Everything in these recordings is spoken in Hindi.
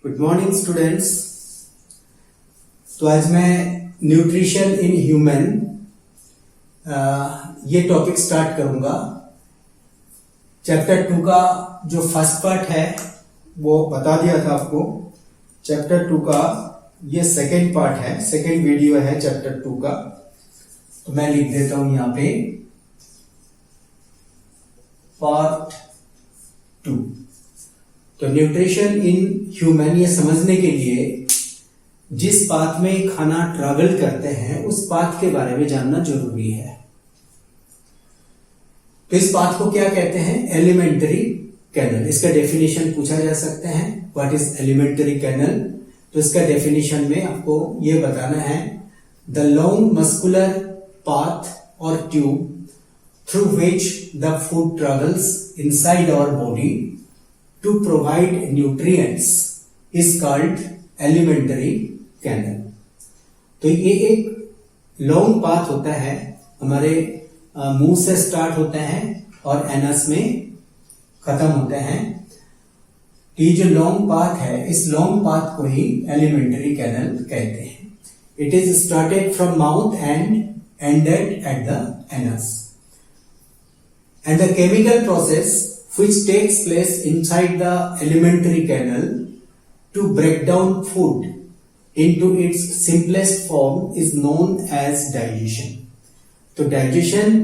Good morning students. तो आज मैं न्यूट्रिशन इन ह्यूमन ये टॉपिक स्टार्ट करूंगा। चैप्टर 2 का जो फर्स्ट पार्ट है वो बता दिया था आपको। चैप्टर 2 का ये सेकेंड पार्ट है, सेकेंड वीडियो है चैप्टर 2 का। तो मैं लिख देता हूं यहां पे पार्ट 2। तो न्यूट्रिशन इन ह्यूमन ये समझने के लिए जिस पाथ में खाना ट्रैवल करते हैं उस पाथ के बारे में जानना जरूरी है। तो इस पाथ को क्या कहते हैं? Alimentary canal. इसका डेफिनेशन पूछा जा सकता है, व्हाट इज एलिमेंट्री कैनल। तो इसका डेफिनेशन में आपको ये बताना है, द लॉन्ग मस्कुलर पाथ और tube through which the food travels inside our body to provide nutrients is called alimentary canal। तो ये एक लॉन्ग पाथ होता है, हमारे मुंह से स्टार्ट होता है और एनस में खत्म होता है। ये जो लॉन्ग पाथ है, इस लॉन्ग पाथ को ही एलिमेंट्री कैनल कहते हैं। It is started from mouth and ended at the anus and the chemical process which takes place inside the alimentary canal to break down food into its simplest form is known as digestion। तो digestion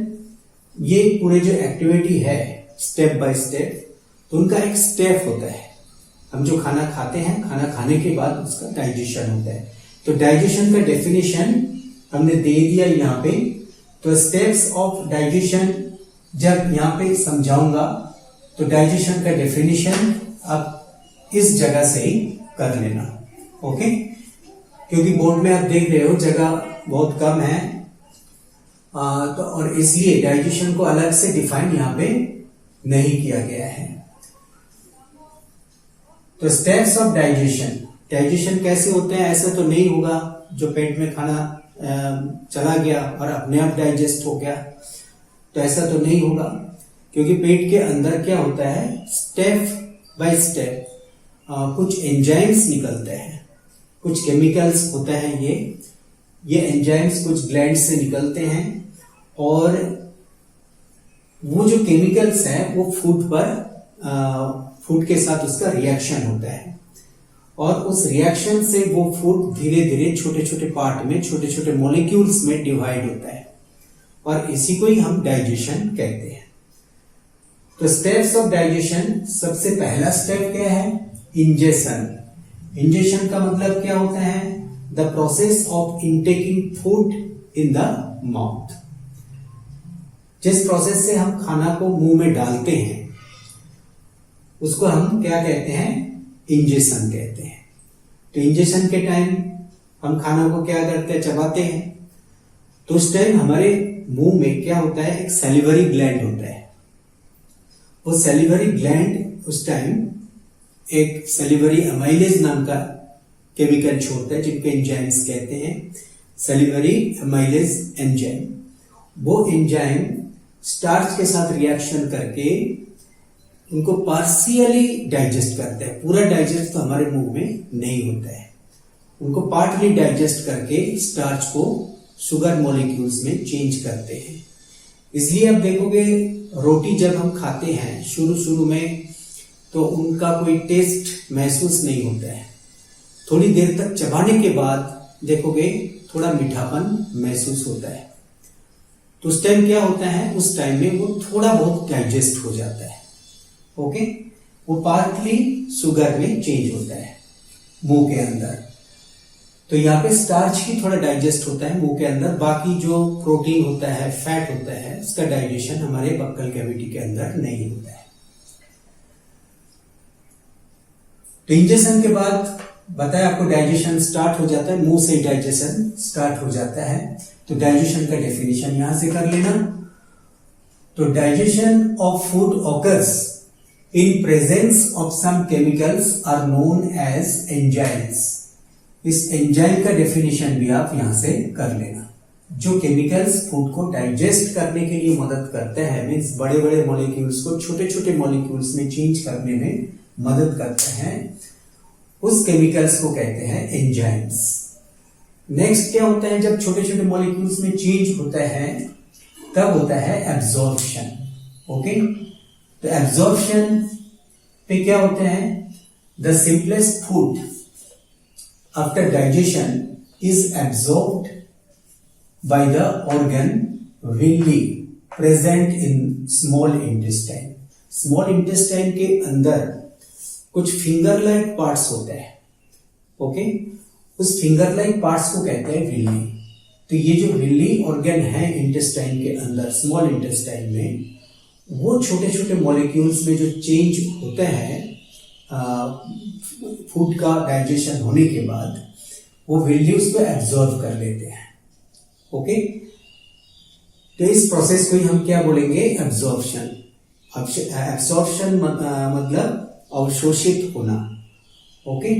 ये पूरे जो एक्टिविटी है स्टेप बाय स्टेप, तो उनका एक स्टेप होता है। हम जो खाना खाते हैं, खाना खाने के बाद उसका डाइजेशन होता है। तो डाइजेशन का डेफिनेशन हमने दे दिया यहाँ पे। तो स्टेप्स ऑफ डाइजेशन जब यहाँ पे समझाऊंगा तो डाइजेशन का डेफिनेशन आप इस जगह से ही कर लेना, ओके। क्योंकि बोर्ड में आप देख रहे हो जगह बहुत कम है, तो और इसलिए डाइजेशन को अलग से डिफाइन यहाँ पे नहीं किया गया है। तो स्टेप्स ऑफ डाइजेशन, डाइजेशन कैसे होते हैं? ऐसा तो नहीं होगा जो पेट में खाना चला गया और अपने आप डाइजेस्ट हो गया, तो ऐसा तो नहीं होगा। क्योंकि पेट के अंदर क्या होता है, स्टेप बाय स्टेप कुछ एंजाइम्स निकलते हैं, कुछ केमिकल्स होते हैं। ये एंजाइम्स कुछ ग्लैंड से निकलते हैं और वो जो केमिकल्स हैं वो फूड के साथ उसका रिएक्शन होता है और उस रिएक्शन से वो फूड धीरे धीरे छोटे छोटे पार्ट में, छोटे छोटे मॉलिक्यूल्स में डिवाइड होता है और इसी को ही हम डाइजेशन कहते हैं। तो स्टेप्स ऑफ डाइजेशन, सबसे पहला स्टेप क्या है? इंजेशन। इंजेशन का मतलब क्या होता है? The process of intaking food in the mouth. जिस प्रोसेस से हम खाना को मुंह में डालते हैं उसको हम क्या कहते हैं? इंजेशन कहते हैं। तो इंजेशन के टाइम हम खाना को क्या करते हैं? चबाते हैं। तो उस टाइम हमारे मुंह में क्या होता है? एक सैलिवरी ग्लैंड होता है। वो सैलिवरी ग्लैंड उस टाइम एक सैलिवरी अमाइलेज नाम का केमिकल छोड़ता है, जिनको एंजाइम्स कहते हैं, सैलिवरी अमाइलेज एंजाइम। वो एंजाइम स्टार्च के साथ रिएक्शन करके उनको पार्शियली डाइजेस्ट करते हैं। पूरा डाइजेस्ट तो हमारे मुंह में नहीं होता है, उनको पार्टली डाइजेस्ट करके स्टार्च को शुगर मॉलिक्यूल्स में चेंज करते हैं। इसलिए आप देखोगे रोटी जब हम खाते हैं शुरू में तो उनका कोई टेस्ट महसूस नहीं होता है। थोड़ी देर तक चबाने के बाद देखोगे थोड़ा मीठापन महसूस होता है। तो उस टाइम क्या होता है? उस टाइम में वो थोड़ा बहुत डाइजेस्ट हो जाता है, ओके। वो पार्टली शुगर में चेंज होता है मुंह के अंदर। तो यहाँ पे स्टार्च ही थोड़ा डाइजेस्ट होता है मुंह के अंदर, बाकी जो प्रोटीन होता है, फैट होता है, उसका डाइजेशन हमारे बक्कल कैविटी के अंदर नहीं होता है। तो इंजेक्शन के बाद बताया आपको डाइजेशन स्टार्ट हो जाता है, मुंह से डाइजेशन स्टार्ट हो जाता है। तो डाइजेशन का डेफिनेशन यहां से कर लेना। तो digestion of food occurs in presence of some chemicals are known as enzymes. इस एंजाइम का डेफिनेशन भी आप यहां से कर लेना। जो केमिकल्स फूड को डाइजेस्ट करने के लिए मदद करते हैं, मीन्स बड़े बड़े मॉलिक्यूल्स को छोटे छोटे मॉलिक्यूल्स में चेंज करने में मदद करते हैं, उस केमिकल्स को कहते हैं एंजाइम्स। नेक्स्ट क्या होता है, जब छोटे छोटे मॉलिक्यूल्स में चेंज होता है तब होता है एब्जॉर्प्शन। ओके, तो एब्जॉर्प्शन पे क्या होता है, the simplest food after digestion is absorbed by the organ Willey present in small intestine. Small intestine के अंदर कुछ फिंगर लाइक पार्ट्स होते हैं। ओके, उस फिंगर लाइक पार्ट्स को कहते हैं विल्ली। तो ये जो विल्ली ऑर्गन है इंटेस्टाइन के अंदर, स्मॉल इंटेस्टाइन में, वो छोटे छोटे मॉलिक्यूल्स में जो चेंज होते हैं फूड का डाइजेशन होने के बाद, वो विल्ली उसको एब्जॉर्ब कर लेते हैं। ओके, तो इस प्रोसेस को ही हम क्या बोलेंगे, एब्जॉर्प्शन। एब्जॉर्प्शन मतलब अवशोषित होना। ओके,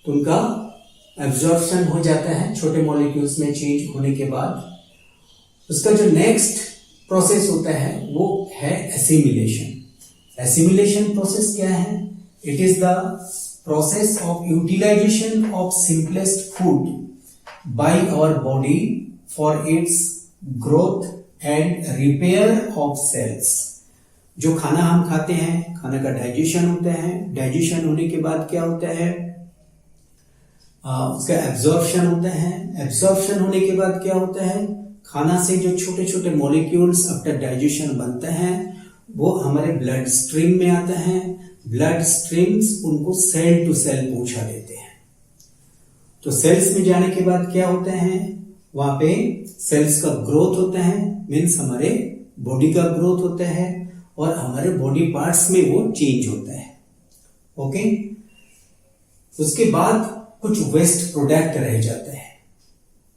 तो उनका एब्जॉर्प्शन हो जाता है छोटे मॉलिक्यूल्स में चेंज होने के बाद। उसका जो नेक्स्ट प्रोसेस होता है वो है एसिमिलेशन। एसिमिलेशन प्रोसेस क्या है, it is the process of utilisation of simplest food by our body for its growth and repair of cells. जो खाना हम खाते हैं, खाना का डाइजेशन होता है, डाइजेशन होने के बाद क्या होता है, उसका एब्जॉर्प्शन होता है। एब्जॉर्प्शन होने के बाद क्या होता है, खाना से जो छोटे छोटे मॉलिक्यूल्स आफ्टर डाइजेशन बनते हैं वो हमारे ब्लड स्ट्रीम में आते हैं। ब्लड स्ट्रीम्स उनको सेल टू सेल पहुंचा देते हैं। तो सेल्स में जाने के बाद क्या होता है, वहां पे सेल्स का ग्रोथ होता है, मीन्स हमारे बॉडी का ग्रोथ होता है और हमारे बॉडी पार्ट्स में वो चेंज होता है। ओके, उसके बाद कुछ वेस्ट प्रोडक्ट रह जाते हैं।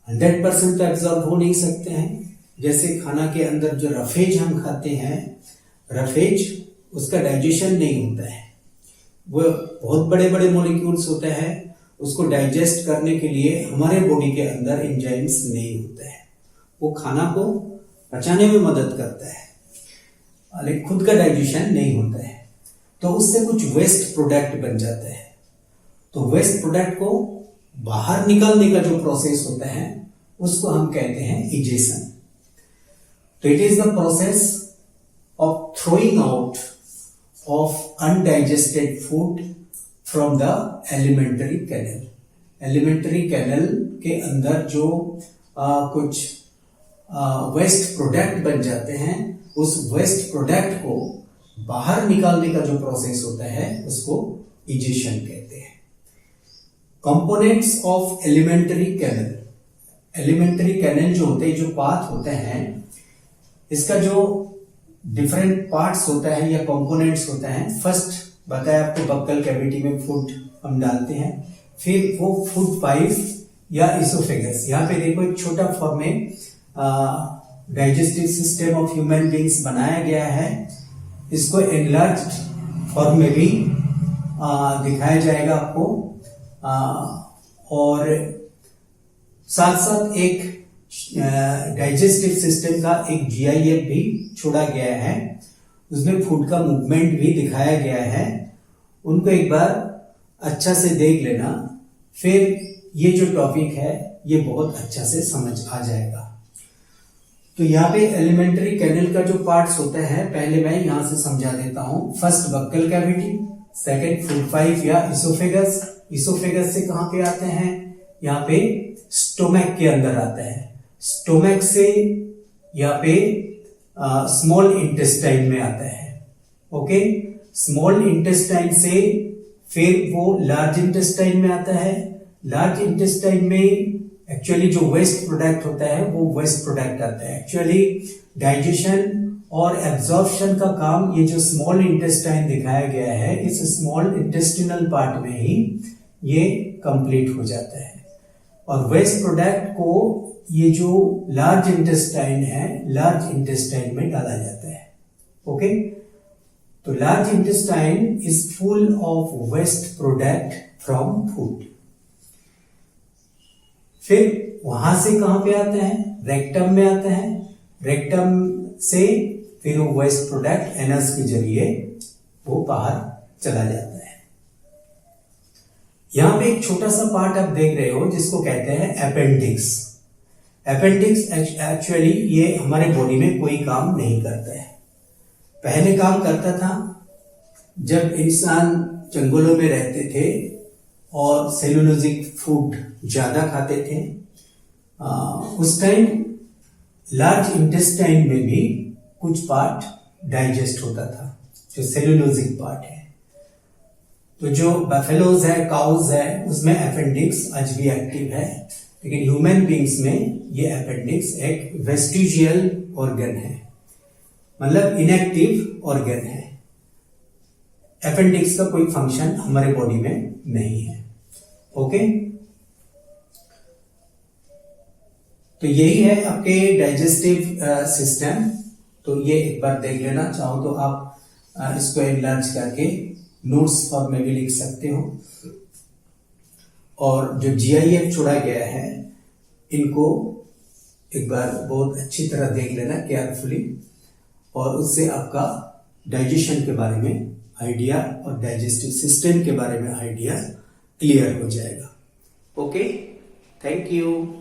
100% तो एब्जॉर्ब हो नहीं सकते हैं। जैसे खाना के अंदर जो रफेज हम खाते हैं, रफेज उसका डाइजेशन नहीं होता है। वो बहुत बड़े बड़े मॉलिक्यूल्स होते हैं, उसको डाइजेस्ट करने के लिए हमारे बॉडी के अंदर एंजाइम्स नहीं होते हैं। वो खाना को पचाने में मदद करता है लेकिन खुद का डाइजेशन नहीं होता है। तो उससे कुछ वेस्ट प्रोडक्ट बन जाता है। तो वेस्ट प्रोडक्ट को बाहर निकालने का जो प्रोसेस होता है उसको हम कहते हैं इजेशन। तो it is the process of throwing out of undigested food from the alimentary canal. Alimentary canal के अंदर जो कुछ वेस्ट प्रोडक्ट बन जाते हैं, उस वेस्ट प्रोडक्ट को बाहर निकालने का जो प्रोसेस होता है उसको इजेशन कहते हैं। Components of alimentary canal. Alimentary canal जो होते हैं, जो पाथ होते हैं, इसका जो डिफरेंट पार्ट्स होता है या कंपोनेंट्स होता है। फर्स्ट बताया आपको, बक्कल कैविटी में फूड हम डालते हैं, फिर वो फूड पाइप या इसोफेगस। यहाँ पे देखो एक छोटा फॉर्म में digestive system of human beings बनाया गया है। इसको एनलार्ज्ड फॉर्म में भी दिखाया जाएगा आपको। और साथ साथ एक डाइजेस्टिव सिस्टम का एक जीआईएफ भी छोड़ा गया है, उसमें फूड का मूवमेंट भी दिखाया गया है। उनको एक बार अच्छा से देख लेना, फिर ये जो टॉपिक है ये बहुत अच्छा से समझ आ जाएगा। तो यहाँ पे एलिमेंट्री कैनल का जो पार्ट्स होता है, पहले मैं यहां से समझा देता हूं। First buccal cavity, second food pipe या इसोफेगस। इसोफेगस से कहां पे आते हैं, यहाँ पे स्टोमक के अंदर आता है। स्टोमक से यहाँ पे स्मॉल इंटेस्टाइन में आता है। ओके, स्मॉल इंटेस्टाइन से फिर वो लार्ज इंटेस्टाइन में आता है। लार्ज इंटेस्टाइन में एक्चुअली जो वेस्ट प्रोडक्ट होता है वो वेस्ट प्रोडक्ट आता है। एक्चुअली डाइजेशन और एब्जॉर्प्शन का काम ये जो स्मॉल इंटेस्टाइन दिखाया गया है, इस स्मॉल इंटेस्टिनल पार्ट में ही ये कंप्लीट हो जाता है। और वेस्ट प्रोडक्ट को ये जो लार्ज इंटेस्टाइन है, लार्ज इंटेस्टाइन में डाला जाता है। ओके, तो large intestine is full of waste product from food. फिर वहां से कहां पे आता है, रेक्टम में आता है। रेक्टम से फिर वो वेस्ट प्रोडक्ट एनस के जरिए वो बाहर चला जाता है। यहां पे एक छोटा सा पार्ट आप देख रहे हो जिसको कहते हैं अपेंडिक्स। अपेंडिक्स एक्चुअली ये हमारे बॉडी में कोई काम नहीं करता है। पहले काम करता था जब इंसान जंगलों में रहते थे और सेलुलोजिक फूड ज्यादा खाते थे। उस टाइम लार्ज इंटेस्टाइन में भी कुछ पार्ट डाइजेस्ट होता था, जो सेलुलोजिक पार्ट है। तो जो बफेलोज है, काउज है, उसमें अपेंडिक्स आज भी एक्टिव है, लेकिन ह्यूमन बींग्स में ये अपेंडिक्स एक वेस्टिजियल ऑर्गन है, मतलब इनएक्टिव ऑर्गन है। अपेंडिक्स का कोई फंक्शन हमारे बॉडी में नहीं है। ओके, तो यही है आपके डाइजेस्टिव सिस्टम। तो ये एक बार देख लेना, चाहो तो आप इसको एनलार्ज करके नोट्स फॉर्म में भी लिख सकते हो। और जो GIF छोड़ा गया है इनको एक बार बहुत अच्छी तरह देख लेना केयरफुली, और उससे आपका डाइजेशन के बारे में आइडिया और डाइजेस्टिव सिस्टम के बारे में आइडिया क्लियर हो जाएगा। Okay, thank you.